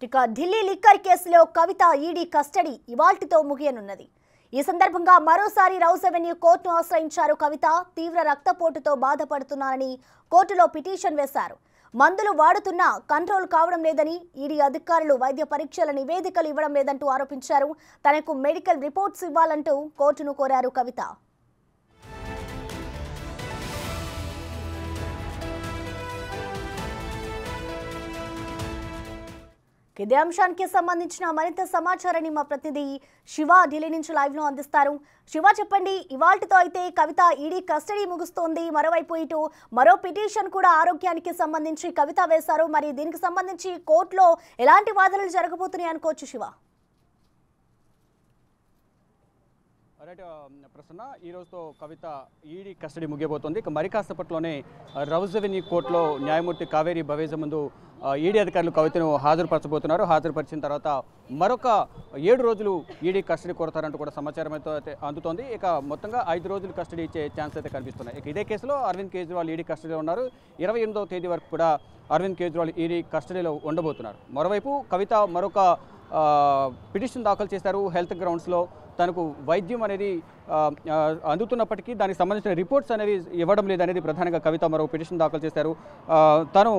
ఇక ఢిల్లీ లిక్కర్ కేసులో కవిత ED custody ఇవాల్టితో ముగియనున్నది. ఈ సందర్భంగా మరోసారి రౌస్ అవెన్యూ కోర్టును ఆశ్రయించారు కవిత. తీవ్ర రక్తపోటుతో బాధపడుతున్నారని కోర్టులో పిటిషన్ వేశారు. మందులు వాడుతున్నా కంట్రోల్ కావడం లేదని, ఈడీ అధికారులు వైద్య పరీక్షల నివేదికలు ఇవ్వడం లేదంటూ ఆరోపించారు. తనకు మెడికల్ రిపోర్ట్స్ ఇవ్వాలంటూ కోర్టును కోరారు కవిత. ఇదే అంశానికి సంబంధించిన మరింత సమాచారాన్ని మా ప్రతినిధి శివ ఢిల్లీ నుంచి లైవ్ లో అందిస్తారు. శివ, చెప్పండి, ఇవాల్టితో అయితే కవిత ఈడీ కస్టడీ ముగుస్తోంది. మరోవైపు ఇటు మరో పిటిషన్ కూడా ఆరోగ్యానికి సంబంధించి కవిత వేశారు. మరి దీనికి సంబంధించి కోర్టులో ఎలాంటి వాదనలు జరగబోతున్నాయి అనుకోవచ్చు శివ? ప్రసన్న, ఈ రోజుతో కవిత ఈడీ కస్టడీ ముగియబోతోంది. ఇక మరి కాసేపట్లోనే రౌస్ అవెన్యూ కోర్టులో న్యాయమూర్తి కావేరి భవేజ ముందు ఈడీ అధికారులు కవితను హాజరుపరచబోతున్నారు. హాజరుపరిచిన తర్వాత మరొక 7 రోజులు ఈడీ కస్టడీ కోరతారంటూ కూడా సమాచారం అయితే అందుతోంది. ఇక మొత్తంగా 5 రోజులు కస్టడీ ఇచ్చే ఛాన్స్ అయితే కనిపిస్తున్నాయి. ఇక ఇదే కేసులో అరవింద్ కేజ్రీవాల్ ఈడీ కస్టడీలో ఉన్నారు. 28వ తేదీ వరకు కూడా అరవింద్ కేజ్రీవాల్ ఈడీ కస్టడీలో ఉండబోతున్నారు. మరోవైపు కవిత మరొక పిటిషన్ దాఖలు చేశారు. హెల్త్ గ్రౌండ్స్లో తనకు వైద్యం అనేది అందుతున్నప్పటికీ దానికి సంబంధించిన రిపోర్ట్స్ అనేవి ఇవ్వడం లేదనేది ప్రధానంగా కవిత మరో పిటిషన్ దాఖలు చేశారు. తను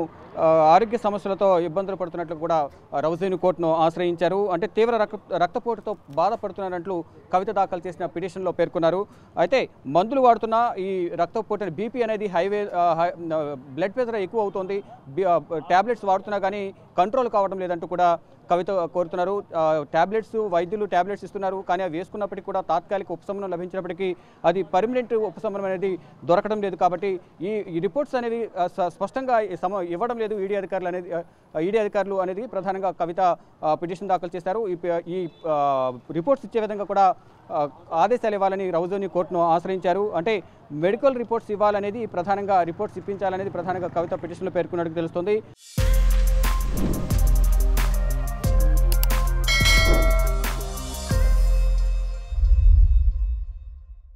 ఆరోగ్య సమస్యలతో ఇబ్బందులు పడుతున్నట్లు కూడా రౌస్ అవెన్యూ కోర్టును ఆశ్రయించారు. అంటే తీవ్ర రక్తపోటుతో బాధపడుతున్నారంటూ కవిత దాఖలు చేసిన పిటిషన్లో పేర్కొన్నారు. అయితే మందులు వాడుతున్న ఈ రక్తపోటు బీపీ అనేది బ్లడ్ ప్రెషర్ ఎక్కువ అవుతోంది, ట్యాబ్లెట్స్ వాడుతున్నా కానీ కంట్రోల్ కావడం లేదంటూ కూడా కవిత కోరుతున్నారు. వైద్యులు ట్యాబ్లెట్స్ ఇస్తున్నారు, కానీ అవి వేసుకున్నప్పటికీ కూడా తాత్కాలిక ఉపశమనం లభించినప్పటికీ అది పర్మనెంట్ ఉపశమనం అనేది దొరకడం లేదు. కాబట్టి ఈ రిపోర్ట్స్ అనేవి స్పష్టంగా ఇవ్వడం లేదు ఈడీ అధికారులు అనేది ప్రధానంగా కవిత పిటిషన్ దాఖలు చేశారు. ఈ రిపోర్ట్స్ ఇచ్చే విధంగా కూడా ఆదేశాలు ఇవ్వాలని రౌస్ అవెన్యూ కోర్టును ఆశ్రయించారు. అంటే మెడికల్ రిపోర్ట్స్ ఇవ్వాలనేది ప్రధానంగా, రిపోర్ట్స్ ఇప్పించాలనేది ప్రధానంగా కవిత పిటిషన్లో పేర్కొన్నట్టు తెలుస్తుంది.